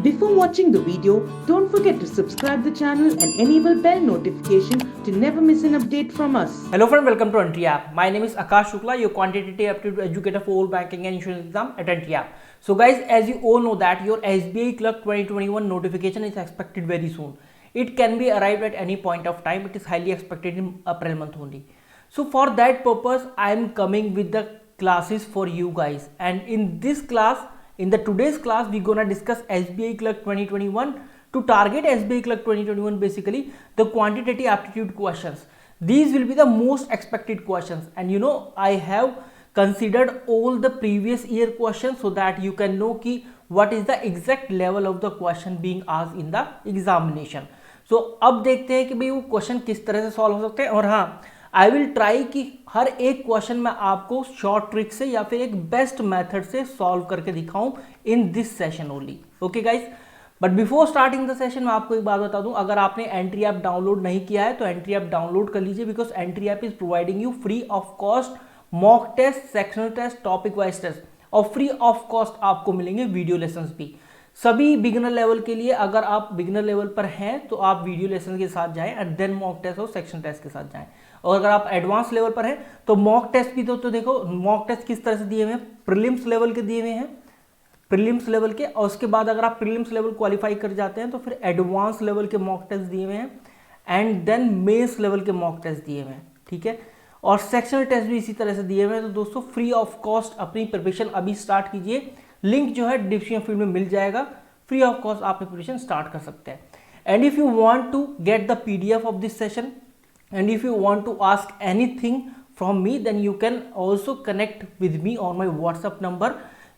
Before watching the video, don't forget to subscribe the channel and enable bell notification to never miss an update from us. Hello friend, welcome to Entry App. My name is Akash Shukla, your quantitative aptitude educator for all banking and insurance exam at Entry App. So guys, as you all know that your SBI Clerk 2021 notification is expected very soon. It can be arrived at any point of time. It is highly expected in April month only. So for that purpose, I am coming with the classes for you guys. And in this class, in the today's class, we're gonna discuss SBI Clerk 2021. To target SBI Clerk 2021, basically the quantitative aptitude questions. These will be the most expected questions, and you know I have considered all the previous year questions so that you can know ki what is the exact level of the question being asked in the examination. So अब देखते हैं कि भाई वो question किस तरह से solve हो सकते हैं, और हाँ आई विल ट्राई कि हर एक क्वेश्चन मैं आपको शॉर्ट ट्रिक से या फिर एक बेस्ट मेथड से सॉल्व करके दिखाऊं in this session only. Okay guys, but before starting the session मैं आपको एक बात बता दूं, अगर आपने एंट्री ऐप डाउनलोड नहीं किया है तो एंट्री ऐप डाउनलोड कर लीजिए, because Entri app is providing you free of cost mock test, sectional test, topic wise test, और फ्री ऑफ कॉस्ट आपको मिलेंगे वीडियो लेसन्स भी. सभी बिगिनर लेवल के लिए, अगर आप बिगिनर लेवल पर हैं तो आप वीडियो लेसन के साथ जाएं एंड देन मॉक टेस्ट और सेक्शन टेस्ट के साथ जाएं. और अगर आप एडवांस लेवल पर हैं तो मॉक टेस्ट भी तो देखो मॉक टेस्ट किस तरह से दिए हुए हैं, प्रीलिम्स लेवल के दिए हुए हैं, प्रीलिम्स लेवल के, और उसके बाद अगर आप प्रीलिम्स लेवल क्वालिफाई कर जाते हैं तो फिर एडवांस लेवल के मॉक टेस्ट दिए हुए हैं एंड देन मेंस लेवल के मॉक टेस्ट दिए हुए हैं. ठीक है, और सेक्शनल टेस्ट भी इसी तरह से दिए हुए हैं. तो दोस्तों फ्री ऑफ कॉस्ट अपनी प्रिपरेशन अभी स्टार्ट कीजिए. लिंक जो है डिस्क्रिप्शन फील्ड में मिल जाएगा. फ्री ऑफ कॉस्ट आप प्रिपरेशन स्टार्ट कर सकते हैं. And if you want to get the PDF of this session and if you want to ask anything from me, then you can also connect with me on my WhatsApp number.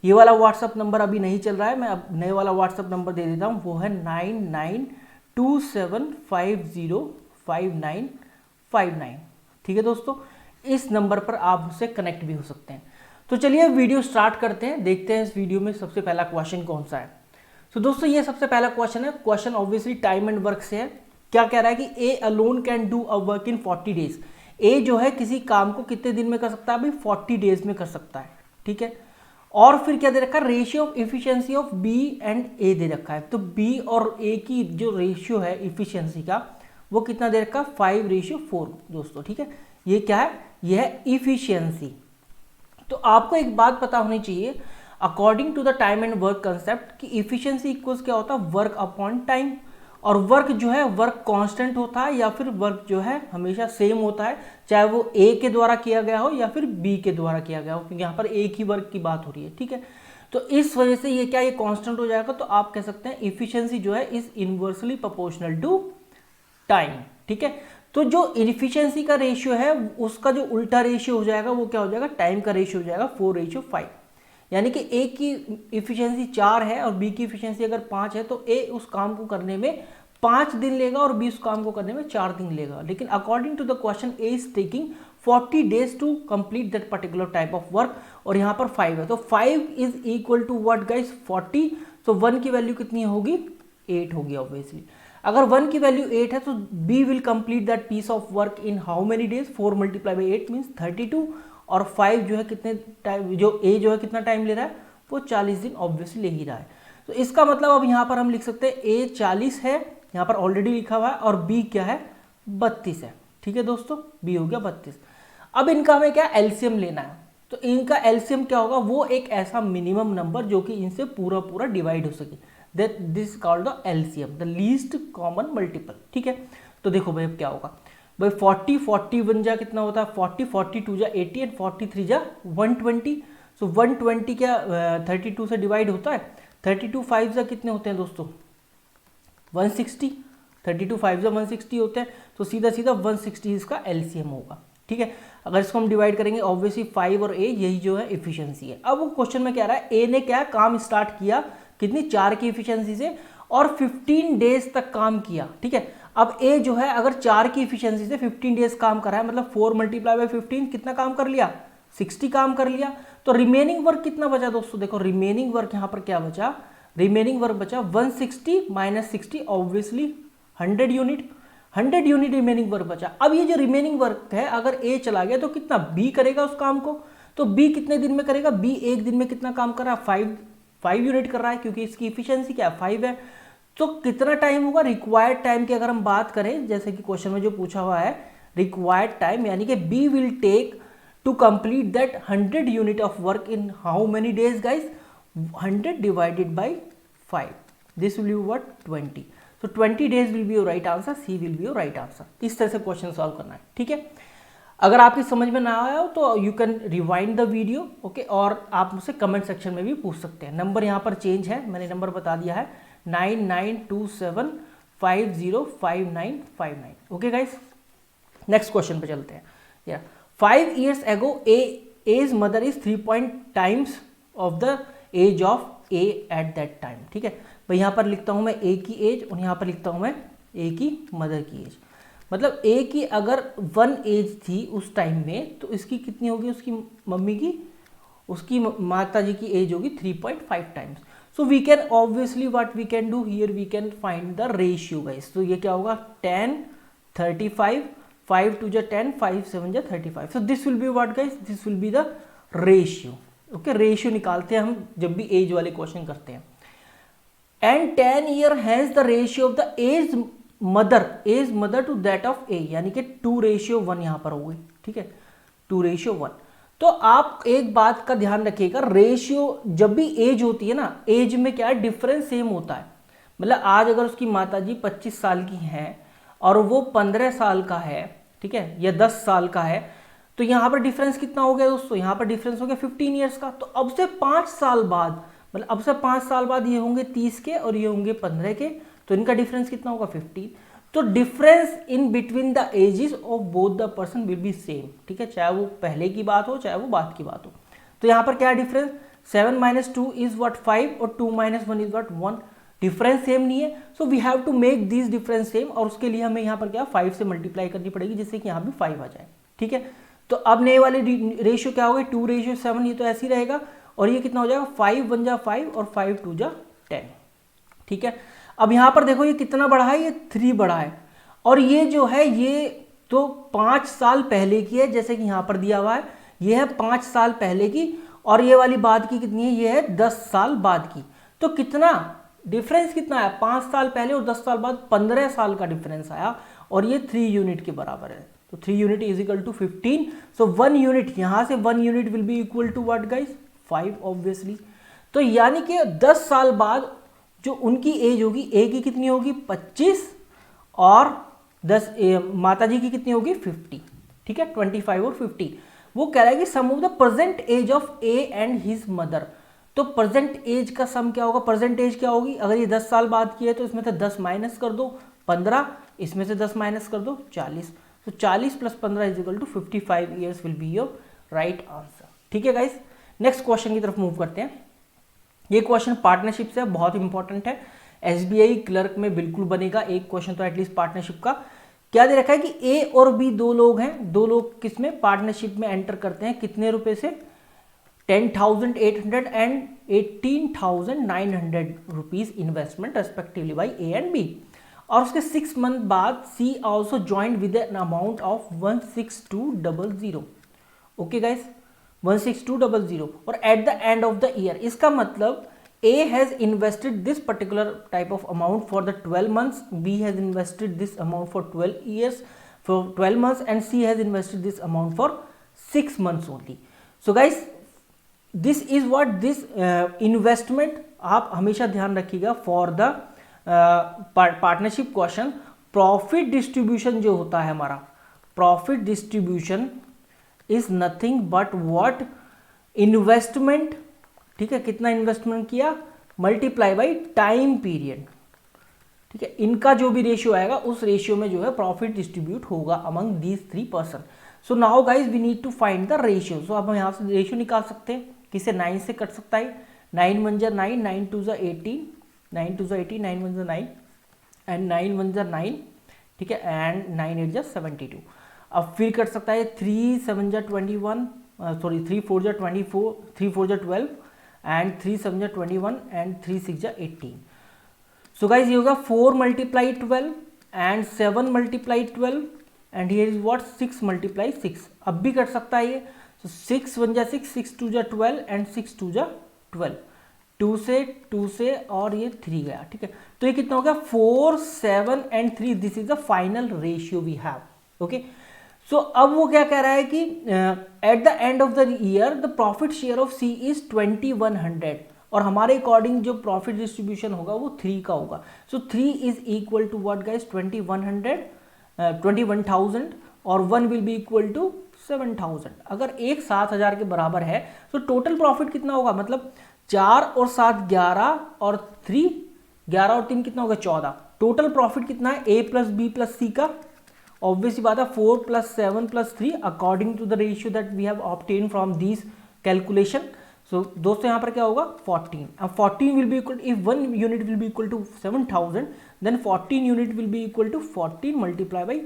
ये वाला WhatsApp number अभी नहीं चल रहा है, मैं अब नए वाला व्हाट्सअप नंबर दे देता हूँ. वो है 9927505959. ठीक है दोस्तों, इस नंबर पर आप मुझसे कनेक्ट भी हो सकते हैं. तो चलिए वीडियो स्टार्ट करते हैं, देखते हैं इस वीडियो में सबसे पहला क्वेश्चन कौन सा है. तो दोस्तों ये सबसे पहला क्वेश्चन है. Question obviously time and work से है. क्या कह रहा है कि A alone can do a work in 40 days. A जो है किसी काम को कितने दिन में कर सकता है, अभी 40 डेज में कर सकता है. ठीक है, और फिर क्या दे रखा है, ratio of efficiency of B and A दे रखा है. तो बी और ए की जो रेशियो है इफिशियंसी का वो कितना दे रखा है, 5:4 दोस्तों. ठीक है, ये क्या है, ये है इफिशियंसी. तो आपको एक बात पता होनी चाहिए, according to the time and work concept, कि इफिशियंसी इक्वल्स क्या होता है, वर्क अपॉन टाइम. और वर्क जो है वर्क कांस्टेंट होता है या फिर वर्क जो है हमेशा सेम होता है, चाहे वो ए के द्वारा किया गया हो या फिर बी के द्वारा किया गया हो, क्योंकि यहाँ पर एक ही वर्क की बात हो रही है. ठीक है, तो इस वजह से ये क्या, ये कांस्टेंट हो जाएगा. तो आप कह सकते हैं इफिशियंसी जो है is inversely proportional to time. ठीक है, तो जो इफिशियंसी का रेशियो है उसका जो उल्टा रेशियो हो जाएगा वो क्या हो जाएगा, टाइम का रेशियो हो जाएगा 4:5. यानी कि ए की इफिशियंसी 4 है और बी की इफिशियंसी अगर 5 है तो ए उस काम को करने में 5 दिन लेगा और बी उस काम को करने में 4 दिन लेगा. लेकिन according to the question A is taking 40 days to complete that particular type of work, और यहाँ पर 5 है. तो 5 is equal to what guys, 40. तो 1 की वैल्यू कितनी होगी, 8 होगी ऑब्वियसली. अगर 1 की वैल्यू 8 है तो B will complete that piece of work in how many days, 4 × 8 means 32. और 5 जो है कितने टाइम, जो ए जो है कितना टाइम ले रहा है, वो 40 दिन ऑब्वियसली ले ही रहा है. तो इसका मतलब अब यहाँ पर हम लिख सकते हैं ए 40 है, यहाँ पर ऑलरेडी लिखा हुआ है, और बी क्या है, 32 है. ठीक है दोस्तों, बी हो गया 32. अब इनका हमें क्या एलसीएम लेना है. तो इनका एलसीएम क्या होगा, वो एक ऐसा मिनिमम नंबर जो कि इनसे पूरा पूरा डिवाइड हो सके, that this called the LCM, the least common multiple. ठीक है, तो देखो भाई अब क्या होगा भाई, 40 1 जा कितना होता है, 40 2 जा 80 एंड 43 जा 120. सो 120 क्या 32 से डिवाइड होता है, 32 5 जा कितने होते हैं दोस्तों, 160. 32 5 जा 160 होते हैं. तो सीधा सीधा 160 इसका एलसीएम होगा. ठीक है, अगर इसको हम डिवाइड करेंगे ऑब्वियसली 5 और ए यही जो है इफिशियंसी है. अब वो क्वेश्चन में क्या रहा है, ए ने क्या काम स्टार्ट किया कितनी, 4 की इफिशियंसी से, और 15 डेज तक काम किया. ठीक है, अब ए जो है अगर 4 की इफिशियंसी से 15 डेज काम कर रहा है, मतलब 4 × 15 कितना काम कर लिया, 60 काम कर लिया. तो रिमेनिंग वर्क कितना बचा दोस्तों, देखो रिमेनिंग वर्क यहाँ पर क्या बचा, रिमेनिंग वर्क बचा 160 - 60 obviously 100 unit. 100 unit remaining work बचा. अब ये जो रिमेनिंग वर्क है अगर ए चला गया तो कितना बी करेगा उस काम को. तो बी कितने दिन में करेगा, बी एक दिन में कितना काम कर रहा है, 5 यूनिट कर रहा है क्योंकि इसकी इफिशियंसी क्या है 5 है। तो कितना टाइम होगा रिक्वायर्ड टाइम की अगर हम बात करें, जैसे कि क्वेश्चन में जो पूछा हुआ है रिक्वायर्ड टाइम, यानी कि B will take to complete that 100 unit of work in how many days guys, 100 divided by 5, this will be what 20। So 20 days will be your right answer, C will be your right answer। इस तरह से question solve करना है, ठीक है। अगर आपकी समझ में ना आया हो तो you can rewind the video, okay, और आप मुझसे कमेंट सेक्शन में भी पूछ सकते हैं। नंबर यहाँ पर चेंज है, मैंने नंबर बता दिया है 9927505959। ओके गाइस, नेक्स्ट क्वेश्चन पे चलते हैं। 5 years ago A's mother is 3 times of the age of A at that time, ठीक है भाई। यहाँ पर लिखता हूँ मैं A की एज और यहाँ पर लिखता हूँ मैं A की मदर की एज। मतलब A की अगर 1 एज थी उस टाइम में तो इसकी कितनी होगी, उसकी मम्मी की, उसकी माता जी की एज होगी 3.5 times. So we can obviously what we can do here, we can find the ratio guys. तो ये क्या होगा 10 35, 5 2 10, 5 7 35। So this will be what guys, this will be the ratio. Okay, ratio निकालते हैं हम जब भी एज वाले क्वेश्चन करते हैं। And 10 year has the ratio of the age mother to that of A, यानी कि 2:1 यहां पर हो गई, ठीक है 2:1। तो आप एक बात का ध्यान रखिएगा, रेशियो जब भी एज होती है ना, एज में क्या है डिफरेंस सेम होता है। मतलब आज अगर उसकी माताजी 25 साल की हैं और वो 15 साल का है, ठीक है, या 10 साल का है, तो यहाँ पर डिफरेंस कितना हो गया दोस्तों, यहाँ पर डिफरेंस हो गया 15 ईयर्स का। तो अब से 5 साल बाद, मतलब अब से 5 साल बाद ये होंगे 30 के और ये होंगे 15 के, तो इनका डिफरेंस कितना होगा 15। तो difference in between the ages of both the person will be same, ठीक है, चाहे वो पहले की बात हो चाहे वो बाद की बात हो। तो यहाँ पर क्या डिफरेंस, 7 - 2 इज व्हाट 5 और 2 - 1 इज व्हाट 1। डिफरेंस सेम नहीं है, so we have to make this difference same, और उसके लिए हमें यहाँ पर क्या 5 से मल्टीप्लाई करनी पड़ेगी जिससे कि यहाँ भी 5 आ जाए, ठीक है। तो अब नए वाले रेशियो क्या होगा 2:7, ये तो ऐसे ही रहेगा, और ये कितना हो जाएगा 5 1 जा 5 और 5 2 जा 10, ठीक है। अब यहां पर देखो ये कितना बड़ा है, ये 3 बड़ा है, और ये जो है ये तो 5 साल पहले की है, जैसे कि यहां पर दिया हुआ है, ये है 5 साल पहले की, और ये वाली बाद की कितनी है, ये है 10 साल बाद की। तो कितना डिफरेंस कितना है, 5 साल पहले और 10 साल बाद 15 साल का डिफरेंस आया, और ये 3 यूनिट के बराबर है। तो 3 unit is equal to 15। So 1 unit, यहां से 1 unit will be equal to what guys 5 obviously. तो यानी कि 10 साल बाद जो उनकी एज होगी, ए की कितनी होगी 25 और 10 माता जी की कितनी होगी 50, ठीक है 25 और 50। वो कह रहा है कि sum of the present age of A and his mother. तो प्रेजेंट एज का सम क्या होगा, प्रेजेंट एज क्या होगी, अगर ये 10 साल बाद की है तो इसमें से 10 माइनस कर दो 15, इसमें से 10 माइनस कर दो 40। तो 40 + 15 is equal to 55 years will be your right answer, ठीक है गाइस। नेक्स्ट क्वेश्चन की तरफ मूव करते हैं। ये क्वेश्चन पार्टनरशिप से बहुत इंपॉर्टेंट है, एसबीआई क्लर्क में बिल्कुल बनेगा एक क्वेश्चन तो एटलीस्ट पार्टनरशिप का। क्या दे रखा है कि ए और बी 2 लोग हैं, 2 लोग किसमें पार्टनरशिप में एंटर करते हैं, कितने रुपए से 10,800 and 18,900 rupees investment respectively by A and B. और उसके 6 मंथ बाद C also joint with an amount of 16200। Okay guys 16200, और at the end of the year, इसका मतलब A has invested this particular type of amount for the 12 months, B has invested this amount for 12 years, for 12 months, and C has invested this amount for 6 months only. So guys, this is what this investment, आप हमेशा ध्यान रखिएगा for the partnership question, profit distribution जो होता है हमारा, profit distribution is nothing but what investment, ठीक है, कितना इन्वेस्टमेंट किया मल्टीप्लाई बाई टाइम पीरियड, ठीक है। इनका जो भी रेशियो आएगा उस रेशियो में जो है प्रॉफिट डिस्ट्रीब्यूट होगा among these 3 person. So now guys we need to find the ratio. सो अब हम यहाँ से रेशियो निकाल सकते हैं, किसे 9 से कट सकता है, 9 1 जा 9, 9 2 जा 18, 9 2 जा 18, 9 1 जा 9 एंड 9 1 जा 9, ठीक है, एंड 9 8 जा 72। अब फिर कट सकता है 3 7 जा 21, सॉरी 3 4 जा 24, 3 4 जा 12 एंड 3 7 जा 21 एंड 3 6 जा 18। सो गाइज ये होगा 4 × 12 and 7 × 12 and here is what 6 × 6। अब भी कर सकता है ये, so 6 1 जा 6, 6 2 जा 12 एंड 6 2 जा 12, 2 से और ये 3 गया, ठीक है। तो ये कितना हो गया 4, 7 and 3, this is the final ratio we have. Okay, so अब वो क्या कह रहा है कि at the end of the year the profit share of C is 2100 और हमारे अकॉर्डिंग जो प्रॉफिट डिस्ट्रीब्यूशन होगा वो 3 का होगा। So 3 is equal to what guys 21,000 और 1 विल बी इक्वल टू 7,000। अगर एक 7,000 के बराबर है तो टोटल प्रॉफिट कितना होगा, मतलब 4 और 7 11 और 3 11 और 3 कितना होगा 14। टोटल प्रॉफिट कितना है A plus B plus C का, ऑब्वियसली बात है 4 + 7 + 3 according to the ratio that we have obtain from this calculation. So दोस्तों यहाँ पर क्या होगा 14। अब 14 will be equal, if 1 unit will be equal to 7,000 then 14 unit will be equal to 14 multiply by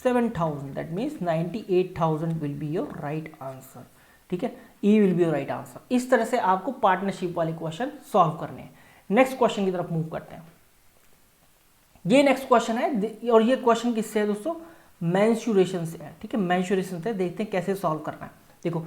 7,000, that means 98,000 will be your right answer. ठीक है, ई will be your right answer. इस तरह से आपको पार्टनरशिप वाले क्वेश्चन सॉल्व करने हैं। Next question की तरफ मूव करते हैं। ये नेक्स्ट क्वेश्चन है और ये क्वेश्चन किससे है दोस्तों, मेंसुरेशन से है। ठीक है, मेंसुरेशन से देखते हैं कैसे सॉल्व करना है। देखो,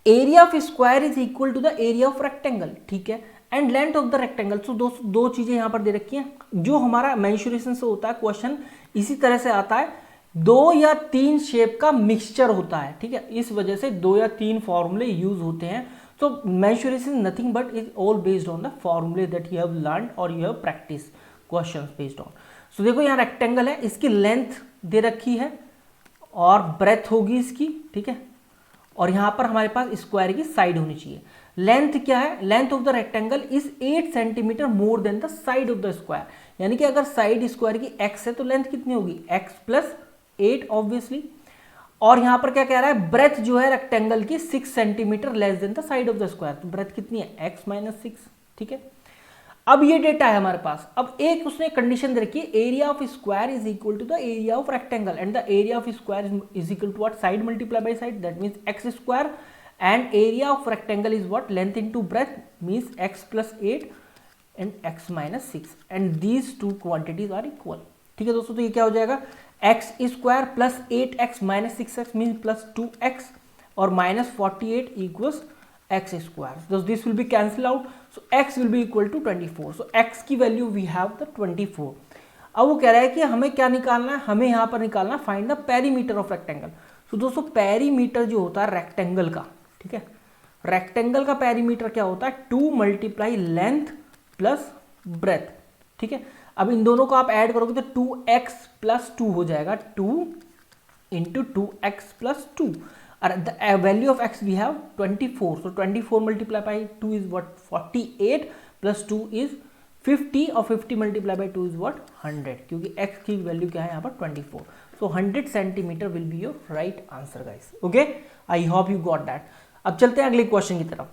area of square is equal to the area of rectangle, ठीक है, and length of the rectangle. So दोस्तों दो चीजें यहां पर दे रखी हैं। जो हमारा मेंसुरेशन से होता है क्वेश्चन इसी तरह से आता है, 2 या 3 शेप का मिक्सचर होता है। ठीक है, इस वजह से 2 या 3 फॉर्मूले यूज होते हैं। तो mensuration nothing but is all based on the formulae that you have learn और you have practice question based on. So देखो यहाँ रेक्टेंगल है, इसकी लेंथ दे रखी है और ब्रेथ होगी इसकी, ठीक है, और यहाँ पर हमारे पास स्क्वायर की साइड होनी चाहिए। लेंथ क्या है, length of the rectangle is 8 centimetre more than the side of the square. यानी कि अगर साइड स्क्वायर की x है तो लेंथ कितनी होगी x + 8 ऑब्वियसली। और यहाँ पर क्या कह रहा है, ब्रेथ जो है रेक्टेंगल की 6 centimetre less than the side of the square, तो ब्रेथ कितनी है x - 6। ठीक है, अब ये डेटा है हमारे पास। अब एक उसने कंडीशन दे रखी है, area of square is equal to the area of rectangle and the area of square is equal to what, side multiply by side, that means x square, and area of rectangle is what, length into breadth, means x + 8 and x - 6, and these two quantities are equal. ठीक है दोस्तों, तो ये क्या हो जाएगा, x square + 8x - 6x means +2x और -48 equals x square. So this will be cancel out. So x will be equal to 24. So x की वैल्यू we have the 24. अब वो कह रहा है कि हमें क्या निकालना है, हमें यहाँ पर निकालना find the perimeter of rectangle. तो दोस्तों पेरीमीटर जो होता है रेक्टेंगल का, ठीक है, रेक्टेंगल का पेरीमीटर क्या होता है, 2 × लेंथ प्लस ब्रेथ। ठीक है, अब इन दोनों को आप ऐड करोगे तो 2x + 2 हो जाएगा, 2 × 2x + 2। The value of x we have 24. So 24 multiplied by 2 is what, 48 plus 2 is 50 और 50 multiplied by 2 is what, 100, क्योंकि x की वैल्यू क्या है यहाँ पर 24. So 100 centimetre will be your right answer guys. Okay, I hope you got that. अब चलते हैं अगले क्वेश्चन की तरफ।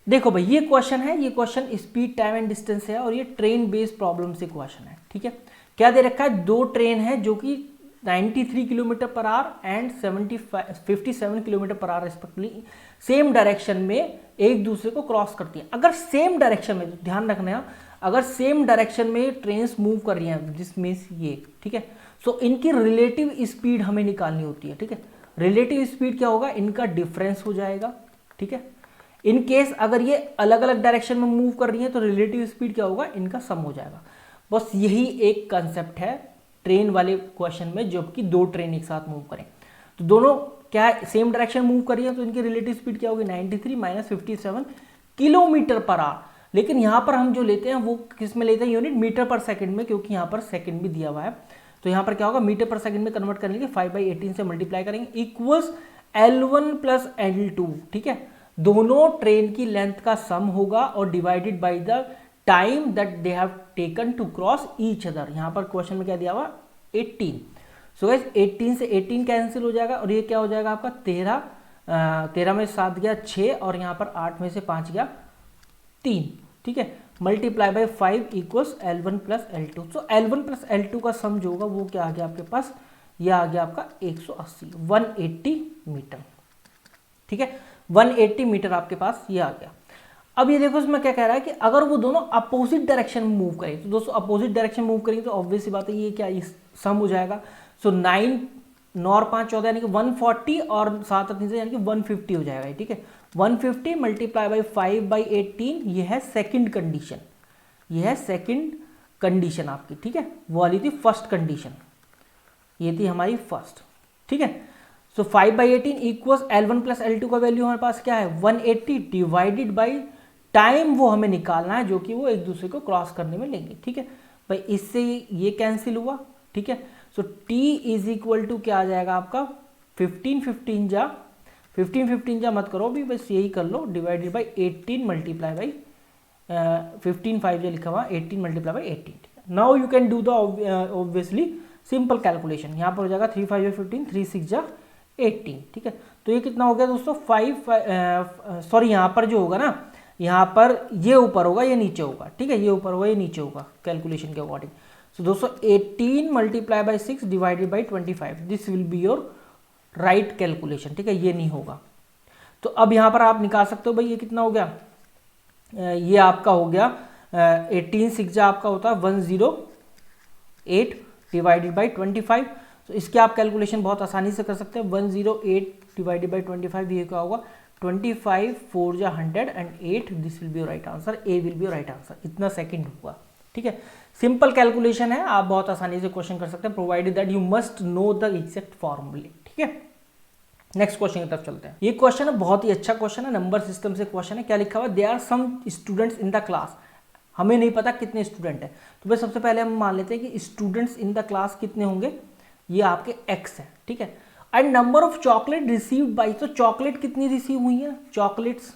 देखो भाई ये क्वेश्चन है, ये question speed time and distance है और ये ट्रेन बेस्ड प्रॉब्लम से क्वेश्चन है। ठीक है, क्या दे रखा है, 2 ट्रेन है जो कि 93 km/h and 57 km/h respectively same direction में एक दूसरे को क्रॉस करती हैं। अगर सेम डायरेक्शन में, ध्यान रखना, अगर सेम डायरेक्शन में ट्रेन्स मूव कर रही हैं जिसमें ये, ठीक है, सो इनकी रिलेटिव स्पीड हमें निकालनी होती है। ठीक है, रिलेटिव स्पीड क्या होगा, इनका डिफरेंस हो जाएगा। ठीक है, इन केस अगर ये अलग अलग डायरेक्शन में मूव कर रही है तो रिलेटिव स्पीड क्या होगा, इनका सम हो जाएगा। बस यही एक कंसेप्ट है ट्रेन वाले क्वेश्चन में, जबकि 2 ट्रेन एक साथ मूव करें तो दोनों क्या है, सेम डायरेक्शन मूव कर रही है तो इनकी रिलेटिव स्पीड क्या होगी, 93 - 57 km/h। लेकिन यहाँ पर हम जो लेते हैं वो किस में लेते हैं, यूनिट मीटर पर सेकंड में, क्योंकि यहाँ पर सेकंड भी दिया हुआ है। तो यहाँ पर क्या होगा, मीटर पर सेकंड में कन्वर्ट करने के 5/18 से मल्टीप्लाई करेंगे, इक्वल्स L1 + L2। ठीक है, दोनों ट्रेन की लेंथ का सम होगा और divided by the time that they have taken to cross each other. यहाँ पर क्वेश्चन में क्या दिया हुआ, 18। सो गाइस 18 से 18 कैंसिल हो जाएगा और ये क्या हो जाएगा आपका 13 में 7 गया 6 और यहाँ पर 8 में से 5 गया 3। ठीक है, multiply by 5 equals L1 + L2। So L1 + L2 का सम जो होगा वो क्या आ गया आपके पास, यह आ गया आपका 180 मीटर। ठीक है, 180 मीटर आपके पास ये आ गया। अब ये देखो इसमें क्या कह रहा है कि अगर वो दोनों अपोजिट डायरेक्शन में मूव करें, तो दोस्तों अपोजिट डायरेक्शन मूव करेंगे तो ऑब्वियस सी बात है ये क्या, इस सम हो जाएगा। सो 9 9 और 5 14 यानी कि 140 और 7 और 3 से यानी कि 150 हो जाएगा। ठीक है, 150 मल्टीप्लाई बाई 5/18, ये है सेकंड कंडीशन, ये है सेकंड कंडीशन आपकी, ठीक है। वो वाली थी फर्स्ट कंडीशन, ये थी हमारी फर्स्ट, ठीक है। सो 5/18 इक्वल्स L1 प्लस L2 का वैल्यू हमारे पास क्या है 180 डिवाइडेड बाई टाइम वो हमें निकालना है जो कि वो एक दूसरे को क्रॉस करने में लेंगे, ठीक है भाई। इससे ये कैंसिल हुआ, ठीक है। सो t इज इक्वल टू क्या आ जाएगा आपका 15 जा मत करो भी, बस यही कर लो, डिवाइडेड बाई 18 मल्टीप्लाई बाई 15 5 जो लिखा हुआ 18 multiply by 18। Now you can do the obviously simple calculation. यहाँ पर हो जाएगा 3 5 15, 3 6 जा 18, ठीक है। तो ये कितना हो गया दोस्तों 5 सॉरी यहाँ पर जो होगा ना, यहाँ पर ये ऊपर होगा ये नीचे होगा, ठीक है। ये ऊपर होगा ये नीचे होगा कैलकुलेशन के अकॉर्डिंग। सो दोस्तों 18 multiply by 6 divided by 25, this will be your right calculation, ठीक है। ये नहीं होगा तो अब यहाँ पर आप निकाल सकते हो भाई ये कितना हो गया, ये आपका हो गया 18 6 जा आपका होता है 108 डिवाइडेड बाई 25। तो इसके आप कैलकुलेशन बहुत आसानी से कर सकते हैं। 108 डिवाइडेड बाई 25 ये क्या होगा 25 4 जा 100 and 8, this will be your right answer, A will be your right answer. इतना सेकंड हुआ, ठीक है। सिंपल कैलकुलेशन है, आप बहुत आसानी से क्वेश्चन कर सकते हैं, provided that you must know the exact फॉर्मूले, ठीक है। नेक्स्ट क्वेश्चन की तरफ चलते हैं। ये क्वेश्चन है बहुत ही अच्छा क्वेश्चन है, नंबर सिस्टम से क्वेश्चन है। क्या लिखा हुआ there are some students in the class, हमें नहीं पता कितने स्टूडेंट है, तो भाई सबसे पहले हम मान लेते हैं कि स्टूडेंट्स इन द क्लास कितने होंगे, ये आपके x है, ठीक है। And number of chocolate received by, तो चॉकलेट कितनी रिसीव हुई है, chocolates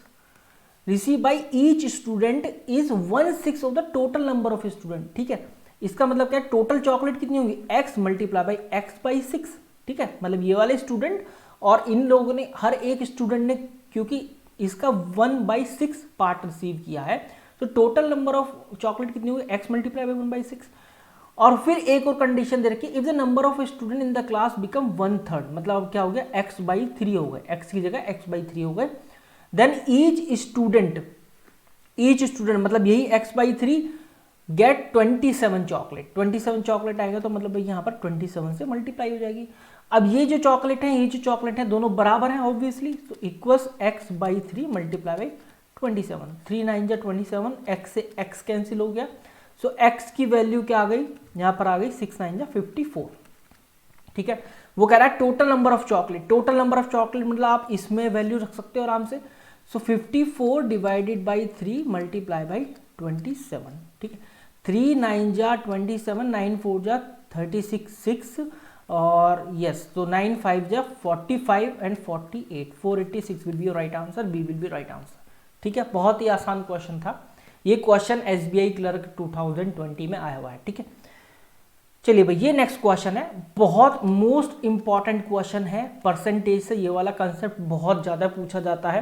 receive by each student is 1/6 of the total number of student, ठीक है। इसका मतलब क्या है टोटल चॉकलेट कितनी होगी x मल्टीप्लाई बाई x/6, ठीक है। मतलब ये वाले स्टूडेंट और इन लोगों ने हर एक स्टूडेंट ने क्योंकि इसका 1/6 पार्ट रिसीव किया है, तो टोटल नंबर ऑफ चॉकलेट कितनी होगी x मल्टीप्लाई बाई 1/6। और फिर एक और कंडीशन दे रखी है, if the number of student in the class become 1/3, मतलब अब क्या हो गया x/3 हो गए, x की जगह x/3 हो गए। देन ईच स्टूडेंट मतलब यही x/3 गेट 27 चॉकलेट, 27 चॉकलेट आएगा तो मतलब यहाँ पर 27 से मल्टीप्लाई हो जाएगी। अब ये जो चॉकलेट है, ये जो चॉकलेट है दोनों बराबर हैं ऑब्वियसली, तो इक्वल्स x/3 मल्टीप्लाई बाई 27, 3 9 जा 27, x से x कैंसिल हो गया। सो x की वैल्यू क्या आ गई, यहाँ पर आ गई 6 9 जा 54, ठीक है। वो कह रहा है total number of chocolate, total number of chocolate मतलब आप इसमें वैल्यू रख सकते हो आराम से। सो 54 डिवाइडेड बाई 3 मल्टीप्लाई बाई 27, ठीक है। 3 9 जा 27, 9 4 जा 36 6 और यस, तो 9 5 जा 45 and 48, 486 will be your right answer, B will be right answer, ठीक है। बहुत ही आसान क्वेश्चन था ये, क्वेश्चन SBI क्लर्क 2020 में आया हुआ है, ठीक है। चलिए भाई ये नेक्स्ट क्वेश्चन है, बहुत मोस्ट इंपॉर्टेंट क्वेश्चन है, परसेंटेज से ये वाला कंसेप्ट बहुत ज़्यादा पूछा जाता है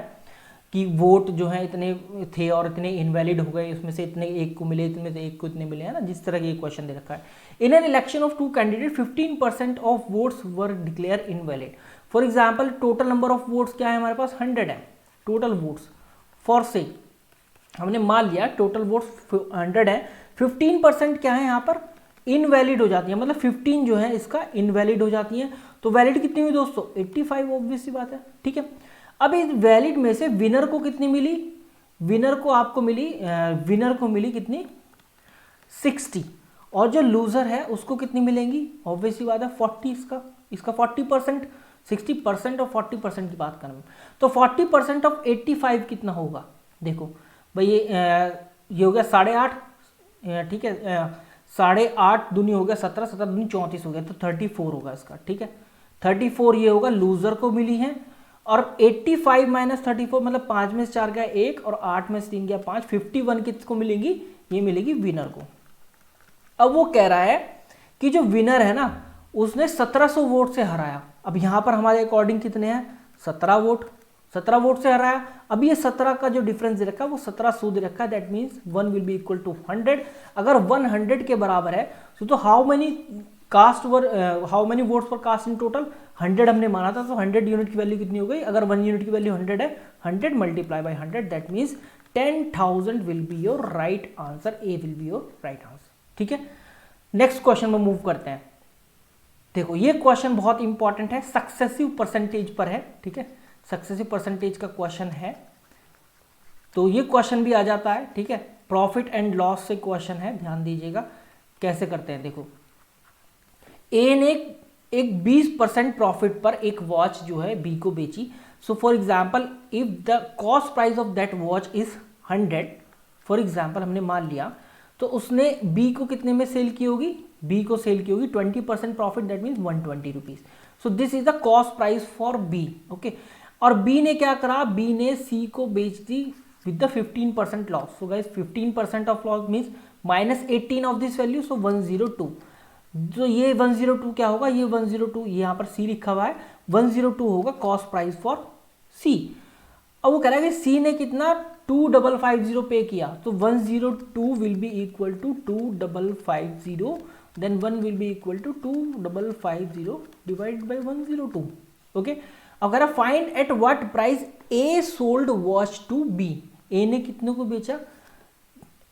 कि वोट जो है इतने थे और इतने इनवैलिड हो गए, उसमें से इतने एक को मिले, इतने से एक को इतने मिले, है ना, जिस तरह का ये क्वेश्चन दे रखा है। In an election of 2 candidate 15% of votes were declare invalid. For example total number of votes क्या है हमारे पास 100 है, टोटल वोट्स फॉर से हमने मान लिया टोटल वोट्स 100 है, 15% क्या है यहाँ पर इनवैलिड हो जाती है, मतलब 15 जो है इसका इनवैलिड हो जाती है। तो वैलिड कितनी हुई दोस्तों 85, ऑब्वियस सी बात है, ठीक है। अब इस वैलिड में से विनर को कितनी मिली, विनर को आपको मिली, विनर को मिली कितनी 60, और जो लूजर है उसको कितनी मिलेंगी, ऑब्वियस सी बात है 40, इसका 40%, 60% और 40% की बात करें तो 40% ऑफ 85 कितना होगा, देखो भाई ये हो गया 8.5, ठीक है, 8.5 दूनी हो गया 17, 17 दूनी 34 हो गया, तो 34 होगा इसका, ठीक है। 34 ये होगा लूजर को मिली है, और 85 माइनस 34 मतलब 5 में से 4 गया 1 और 8 में से 3 गया 5, 51 किसको मिलेंगी, ये मिलेगी विनर को। अब वो कह रहा है कि जो विनर है ना उसने 1700 वोट से हराया। अब यहाँ पर हमारे अकॉर्डिंग कितने हैं 17 वोट, 17 वोट से हराया। अब ये 17 का जो डिफरेंस दे रखा है वो 1700 दे रखा है, that means 1 will be equal to 100। अगर 100 के बराबर है तो हाउ मेनी वोट्स पर कास्ट इन टोटल 100 हमने माना था, तो 100 यूनिट की वैल्यू कितनी हो गई, अगर 1 यूनिट की वैल्यू 100 है, 100 multiply by 100 that means 10,000 will be your right answer, A will be your right answer, ठीक है। नेक्स्ट क्वेश्चन में मूव करते हैं। देखो ये क्वेश्चन बहुत इंपॉर्टेंट है, सक्सेसिव परसेंटेज पर है, ठीक है, सक्सेसिव परसेंटेज का क्वेश्चन है, तो ये क्वेश्चन भी आ जाता है, ठीक है। प्रॉफिट एंड लॉस से क्वेश्चन है, ध्यान दीजिएगा कैसे करते हैं। देखो ए ने एक 20% प्रॉफिट पर एक वॉच जो है बी को बेची। So for example if the cost price of that watch is 100, for example हमने मान लिया, तो उसने बी को कितने में सेल की होगी, बी को सेल की होगी 20% profit, that means 120 rupees. So this is the cost price for B, okay. और बी ने क्या करा, बी ने सी को बेच दी with the 15% loss. So guys 15% of loss means -18 of this value, so 102। तो ये 102 क्या होगा, ये 102, ये यहाँ पर सी लिखा हुआ है, 102 होगा कॉस्ट प्राइस फॉर सी। अब वो कह रहा है कि सी ने कितना 2550 पे किया, तो 102 will be equal to 2550, then 1 will be equal to 2550 divide by 102, okay. अगर find at what price A sold watch to B, A ने कितने को बेचा,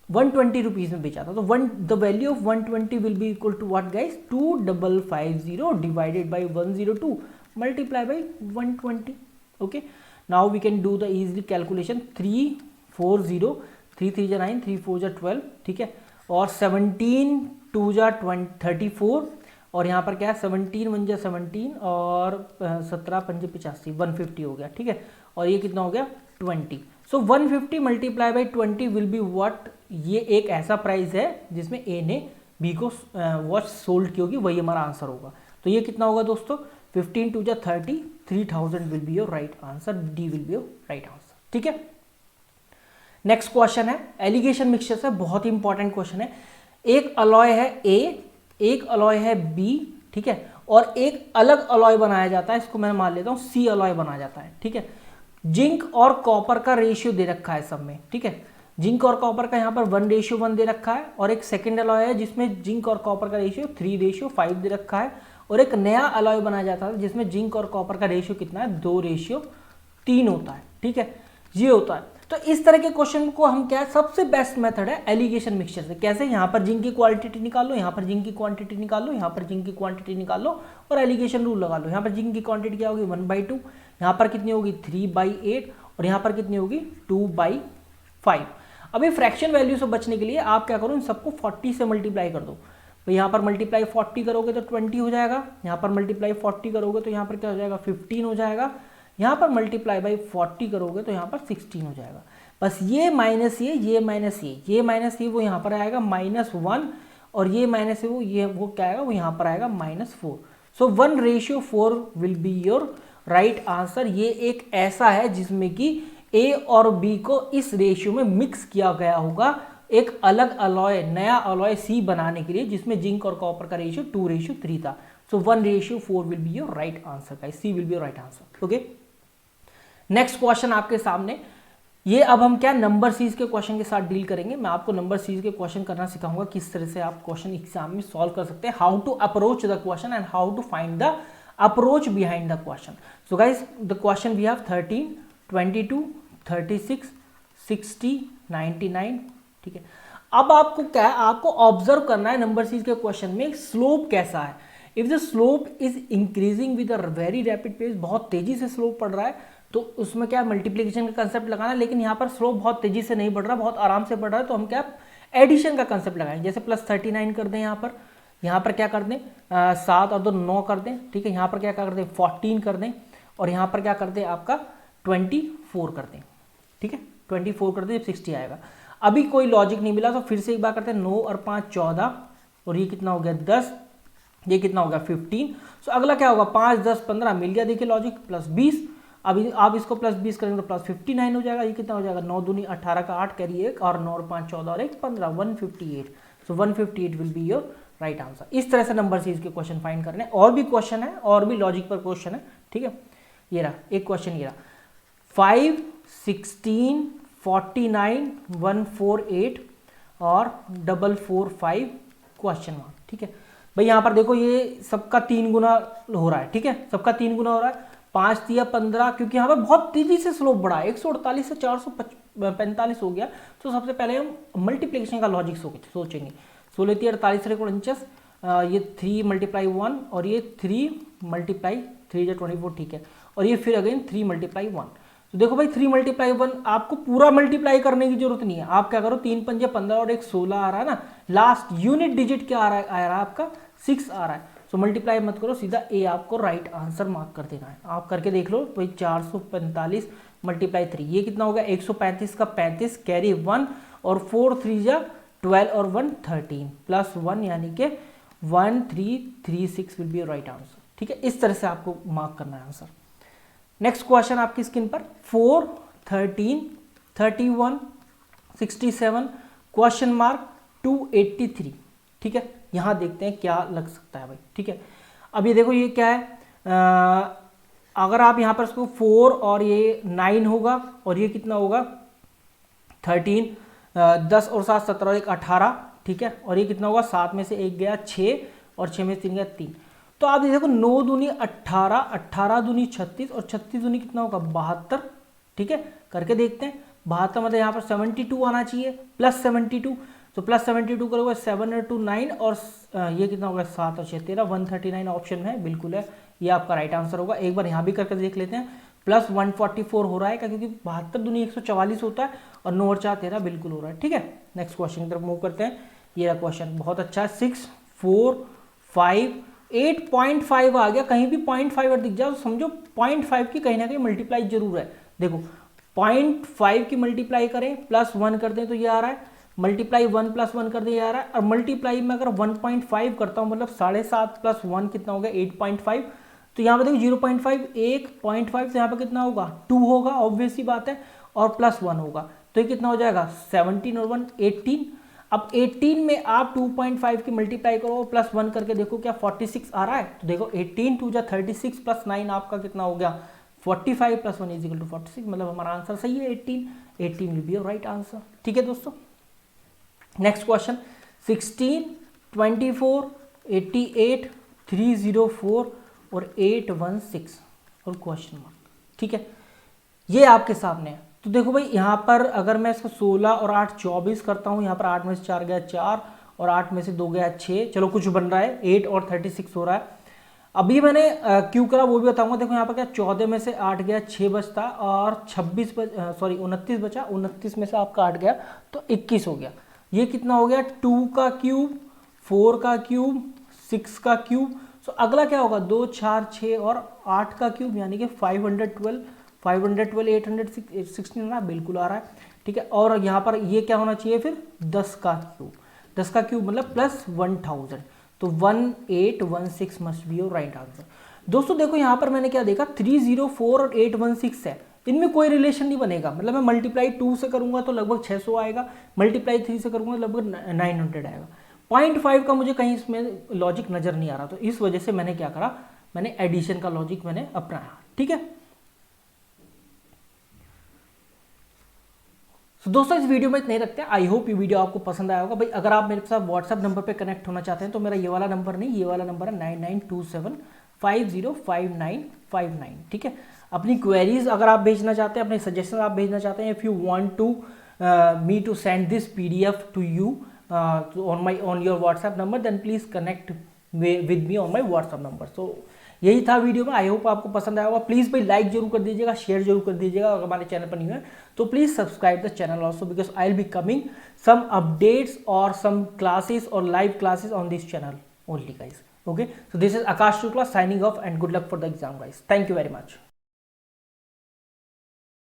120 रुपीज में बेचा था, तो the value of 120 will be equal to what guys, 2550 divided by 102 multiply by 120, okay. Now we can do the easily calculation, 340, 3 3 जा 9, 3 4 जा 12, ठीक है, और 17 2 जा 34, और यहाँ पर क्या है 17 1 जा 17 और 17 5 85, 150 हो गया, ठीक है। और ये कितना हो गया 20। सो 150 multiply by 20 will be what, ये एक ऐसा प्राइस है जिसमें ए ने बी को वॉच सोल्ड की होगी, वही हमारा आंसर होगा। तो ये कितना होगा दोस्तों, 15 2 जा 30, 3000 will be your right answer, D will be your right answer, ठीक है। नेक्स्ट क्वेश्चन है एलिगेशन मिक्सचर से, बहुत ही इंपॉर्टेंट क्वेश्चन है। एक अलॉय है ए, एक अलॉय है बी, ठीक है, और एक अलग अलॉय बनाया जाता है, इसको मैं मान लेता हूं सी अलॉय बनाया जाता है, ठीक है। जिंक और कॉपर का रेशियो दे रखा है सब में, ठीक है। जिंक और कॉपर का यहाँ पर 1:1 दे रखा है, और एक सेकेंड अलॉय है जिसमें जिंक और कॉपर का रेशियो 3:5 दे रखा है, और एक नया अलॉय बनाया जाता है जिसमें जिंक और कॉपर का रेशियो कितना है, 2:3 होता है, ठीक है, ये होता है। तो इस तरह के क्वेश्चन को हम क्या, सबसे बेस्ट मेथड है एलिगेशन मिक्सचर से। कैसे, यहाँ पर जिंक की क्वांटिटी निकाल लो, यहाँ पर जिंक की क्वांटिटी निकाल लो, यहाँ पर जिंक की क्वांटिटी निकाल लो, और एलिगेशन रूल लगा लो। यहाँ पर जिंक की क्वांटिटी क्या होगी 1/2, यहाँ पर कितनी होगी 3/8, और यहाँ पर कितनी होगी 2/5। अभी फ्रैक्शन वैल्यू से बचने के लिए आप क्या करो, इन सबको 40 से मल्टीप्लाई कर दो। तो यहाँ पर मल्टीप्लाई 40 करोगे तो 20 हो जाएगा, यहाँ पर मल्टीप्लाई 40 करोगे तो यहाँ पर क्या हो जाएगा 15 हो जाएगा, यहाँ पर मल्टीप्लाई बाई 40 करोगे तो यहाँ पर 16 हो जाएगा। बस ये माइनस ये माइनस ये माइनस ये वो यहाँ पर आएगा -1, और ये माइनस ये वो क्या आएगा, वो यहाँ पर आएगा -4। सो 1:4 will be your right answer. ये एक ऐसा है जिसमें कि ए और बी को इस रेशियो में मिक्स किया गया होगा, एक अलग अलॉय, नया अलॉय सी बनाने के लिए, जिसमें जिंक और कॉपर का रेशियो 2:3 था। So 1:4 will be your right answer guys, C will be your right answer, okay. Next question आपके सामने, ये अब हम क्या नंबर सीरीज के क्वेश्चन के साथ डील करेंगे। मैं आपको नंबर सीरीज के क्वेश्चन करना सिखाऊंगा, किस तरह से आप क्वेश्चन एग्जाम में सॉल्व कर सकते हैं, how to approach the question and how to find the approach behind the question. So guys the question we have 13, 22, 36, 60, 99, ठीक है। अब आपको क्या है, आपको ऑब्जर्व करना है नंबर सीरीज के क्वेश्चन में स्लोप कैसा है। If the slope is increasing with a very rapid pace, बहुत तेजी से स्लोप बढ़ रहा है, तो उसमें क्या मल्टीप्लिकेशन का कंसेप्ट लगाना है। लेकिन यहाँ पर स्लोप बहुत तेजी से नहीं बढ़ रहा, बहुत आराम से बढ़ रहा है, तो हम क्या एडिशन का कंसेप्ट लगाएंगे। जैसे +39 कर दें, यहाँ पर क्या कर दें 7 और 2 9 कर दें, ठीक है। यहाँ पर क्या कर दें 14 कर दें, और यहाँ पर क्या कर दें आपका 24 कर दें, ठीक है। 24 कर दें, जब 60 आएगा। अभी कोई लॉजिक नहीं मिला तो फिर से एक बार करते हैं, 9 और 5 14, और ये कितना हो गया 10, ये कितना हो गया 15। सो अगला क्या होगा 5 10 15 मिल गया, देखिए लॉजिक +20। अभी आप इसको +20 करेंगे तो +59 हो जाएगा। ये कितना हो जाएगा 9 दूनी 18 का 8 कैरी 1, और 9 और 5 14 और 1 15, 158। सो 158 will be your right answer. इस तरह से नंबर सीरीज के क्वेश्चन फाइंड करने। और भी क्वेश्चन है, और भी लॉजिक पर क्वेश्चन है, ठीक है। ये रहा एक क्वेश्चन, ये रहा 5 16 49 148 और 445 क्वेश्चन मार्क, ठीक है भाई। यहाँ पर देखो ये सबका 3 गुना हो रहा है, ठीक है, सबका 3 गुना हो रहा है। 5 3 15, क्योंकि यहाँ पर बहुत तेजी से स्लोप बढ़ा है, 148 से 445 हो गया। तो सबसे पहले हम मल्टीप्लिकेशन का लॉजिक सोचेंगे। 16 3 48 49, ये 3 × 1 और ये 3 × 3 24, ठीक है। और ये फिर अगेन 3 मल्टीप्लाई 1। तो देखो भाई 3 मल्टीप्लाई 1 आपको पूरा मल्टीप्लाई करने की जरूरत नहीं है, आप क्या करो 3 पंजे 15 और एक 16 आ रहा है ना, लास्ट यूनिट डिजिट क्या आ रहा है आपका 6 आ रहा है। सो मल्टीप्लाई मत करो, सीधा ए आपको राइट आंसर मार्क कर देना है। आप करके देख लो भाई 445 मल्टीप्लाई 3 ये कितना हो गया 135 का 35 कैरी 1 और 4 3 जा 12 और 1 13 प्लस 1 यानी कि 1336 विल बी राइट आंसर। ठीक है, इस तरह से आपको मार्क करना है आंसर। नेक्स्ट क्वेश्चन आपकी स्क्रीन पर 4 13 31 67 क्वेश्चन मार्क 283। ठीक है, यहां देखते हैं क्या लग सकता है भाई। ठीक है, अब ये देखो ये क्या है, अगर आप यहां पर इसको 4 और ये 9 होगा और ये कितना होगा 13 10 और 7 17 और 1 18। ठीक है, और ये कितना होगा 7 में से 1 गया 6 और 6 में से 3 गया 3। तो आप देखो 9 दूनी 18 18 दूनी 36 और 36 दूनी कितना होगा 72। ठीक है, करके देखते हैं 72 मतलब यहाँ पर 72 आना चाहिए प्लस 72। तो प्लस 72 करोगे 7 और 2 9 और ये कितना होगा 7 और 6 13 139 ऑप्शन है, बिल्कुल है, ये आपका राइट आंसर होगा। एक बार यहाँ भी करके देख लेते हैं, प्लस 144 हो रहा है क्योंकि 72 दूनी 144 होता है और 9 और 4 13 बिल्कुल हो रहा है। ठीक है, नेक्स्ट क्वेश्चन की तरफ मूव करते हैं। ये रहा क्वेश्चन, बहुत अच्छा है। 6 4 5 8.5 आ गया, कहीं भी 0.5 और दिख जाए तो समझो 0.5 की कहीं ना कहीं मल्टीप्लाई जरूर है। देखो 0.5 की मल्टीप्लाई करें प्लस 1 कर दें तो ये आ रहा है, मल्टीप्लाई 1 प्लस 1 कर दें ये आ रहा है, और मल्टीप्लाई में अगर 1.5 करता हूं मतलब 7.5 प्लस 1 कितना हो गया 8.5। तो यहाँ पर देखो 0.5 1.5 तो यहाँ पर कितना होगा 2 होगा, ऑब्वियस सी बात है, और प्लस 1 होगा तो ये कितना हो जाएगा 17 और 1 18। अब 18 में आप 2.5 की मल्टीप्लाई करो प्लस 1 करके देखो क्या 46 आ रहा है। तो देखो 18 2 जा 36 प्लस 9 आपका कितना हो गया 45 प्लस 1 इज इक्वल टू 46, मतलब हमारा आंसर सही है 18 विल बी राइट आंसर। ठीक है दोस्तों, नेक्स्ट क्वेश्चन 16 24 88 304 और 816 और क्वेश्चन मार्क। ठीक है, ये आपके सामने है। तो देखो भाई यहाँ पर अगर मैं इसको 16 और 8 24 करता हूँ, यहाँ पर 8 में से 4 गया 4 और 8 में से 2 गया 6, चलो कुछ बन रहा है 8 और 36 हो रहा है। अभी मैंने क्यों करा वो भी बताऊंगा। देखो यहाँ पर क्या 14 में से 8 गया 6 बचता और 29 बचा, 29 में से आपका 8 गया तो 21 हो गया। ये कितना हो गया 2 का क्यूब 4 का क्यूब 6 का क्यूब। सो अगला क्या होगा 2 4 6 और 8 का क्यूब यानी कि 512 816 ना बिल्कुल आ रहा है। ठीक है, और यहाँ पर ये क्या होना चाहिए फिर 10 का क्यूब मतलब प्लस 1000, तो 1816 must be your right answer. दोस्तों देखो यहाँ पर मैंने क्या देखा 304 और 816 है, इनमें कोई रिलेशन नहीं बनेगा। मतलब मैं मल्टीप्लाई 2 से करूंगा तो लगभग 600 आएगा, मल्टीप्लाई 3 से करूंगा तो लगभग 900 आएगा। 0.5 का मुझे कहीं इसमें लॉजिक नजर नहीं आ रहा, तो इस वजह से मैंने क्या करा, मैंने एडिशन का लॉजिक मैंने अपनाया। ठीक है, तो दोस्तों इस वीडियो में इतने रखते हैं। आई होप ये वीडियो आपको पसंद आया होगा। भाई अगर आप मेरे साथ व्हाट्सएप नंबर पे कनेक्ट होना चाहते हैं तो मेरा ये वाला नंबर नहीं, ये वाला नंबर है 9927505959। ठीक है, अपनी क्वेरीज अगर आप भेजना चाहते हैं, अपने सजेशन आप भेजना चाहते हैं, if you want to me to send this PDF to you on your WhatsApp number, then please connect with me on my WhatsApp number. So यही था वीडियो में, आई होप आपको पसंद आया होगा। प्लीज़ भाई लाइक जरूर कर दीजिएगा, शेयर जरूर कर दीजिएगा। अगर हमारे चैनल पर नहीं है तो please subscribe the channel also, because I will be coming some updates और सम क्लासेस और live classes on this channel only guys. Okay, so this is Akash Shukla signing off and good luck for the exam guys. Thank you very much.